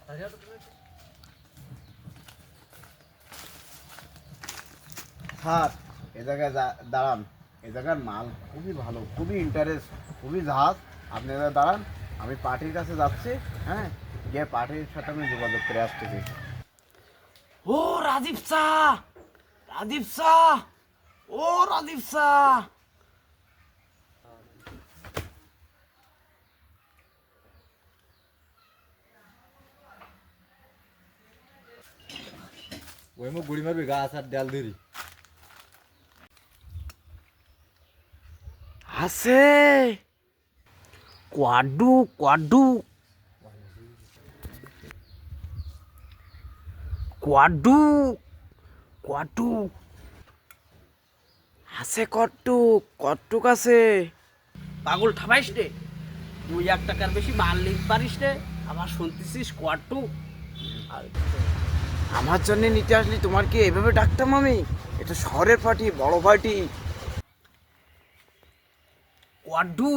Sir এ জায়গায় দাঁড়ান, এ জায়গার মাল খুবই ভালো, খুবই ইন্টারেস্ট, খুবই জাহাজ। আপনি এবার দাঁড়ান, আমি পার্টির কাছে যাচ্ছি। হ্যাঁ, গিয়ে পার্টির সাথে আমি যোগাযোগ করে আসতেছি। ও রাজীব শাহ, রাজীব শাহ, ও রাজীব শাহ। ওই মো গুড়ি মারবি গাছ আর ডাল ধরি আছে কোয়াডু কোয়াডু কোয়াডু কোয়াডু আছে কট্টুক কট্টুক আছে। পাগল ঠাবাইস রে, 2,000 টাকার বেশি মাল নিতে পারিস রে, আবার শুনতেছিস কোয়াডু। আমার জন্য নিতে আসলি, তোমার কি এভাবে ডাকতাম আমি? এটা শহরের পার্টি, বড় পার্টি। কোয়াডু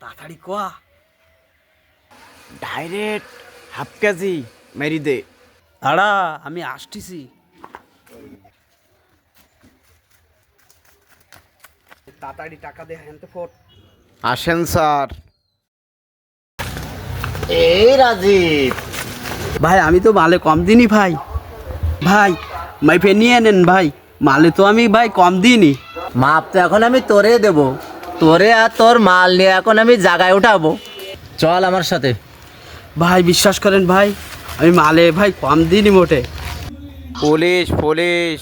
তাড়াতাড়ি কোয়া। ডাইরেক্ট হাফ কেজি মেরি দে। দাঁড়া আমি আসতেছি। তাড়াতাড়ি টাকা দে হ্যান্ড ফোট। আসেন স্যার। এই রাজীব ভাই আমি তো মালে কম দিনই ভাই, ভাই মাইপে নিয়ে নেন ভাই, মালে তো আমি ভাই কম দিইনি। মাপ তো এখন আমি তোরে দেবো, তোরে আর তোর মাল নিয়ে এখন আমি জায়গায় উঠাবো। চল আমার সাথে। ভাই বিশ্বাস করেন ভাই, আমি মালে ভাই কম দিইনি মোটে। Police police